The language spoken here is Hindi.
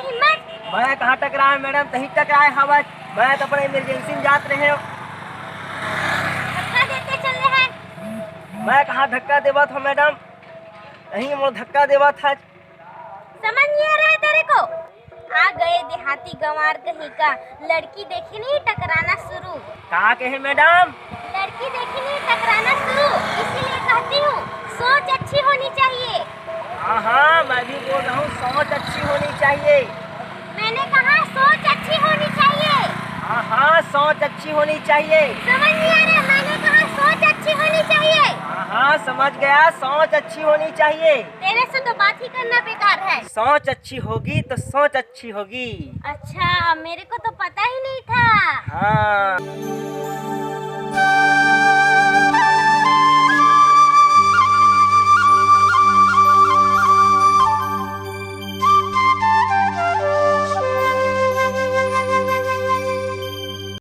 हिम्मत? मैं कहाँ टकराए मैडम, कहीं टकराए हवा। मैं तो अपने इमरजेंसी में जात रहे हो। धक्का देते चल रहे हैं। मैं कहाँ धक्का देवा था मैडम, कहीं मोर धक्का देवा था। समझ नहीं आ रहा है तेरे को? आ गए देहाती गंवार कहीं का, लड़की देखी नहीं टकराना शुरू। कहा कहे मैडम? लड़की देखी नहीं टकराना शुरू, इसीलिए कहती हूँ सोच अच्छी होनी चाहिए। हाँ हाँ, मैं भी बोल रहा हूँ सोच अच्छी होनी चाहिए। मैंने कहा सोच अच्छी होनी चाहिए। हाँ हाँ, सोच अच्छी होनी चाहिए। समझ नहीं आ रहा? मैंने कहा सोच अच्छी होनी चाहिए। हाँ हाँ, समझ गया, सोच अच्छी होनी चाहिए। तेरे से तो बात ही करना बेकार है। सोच अच्छी होगी तो सोच अच्छी होगी। अच्छा, मेरे को तो पता ही नहीं था। हाँ।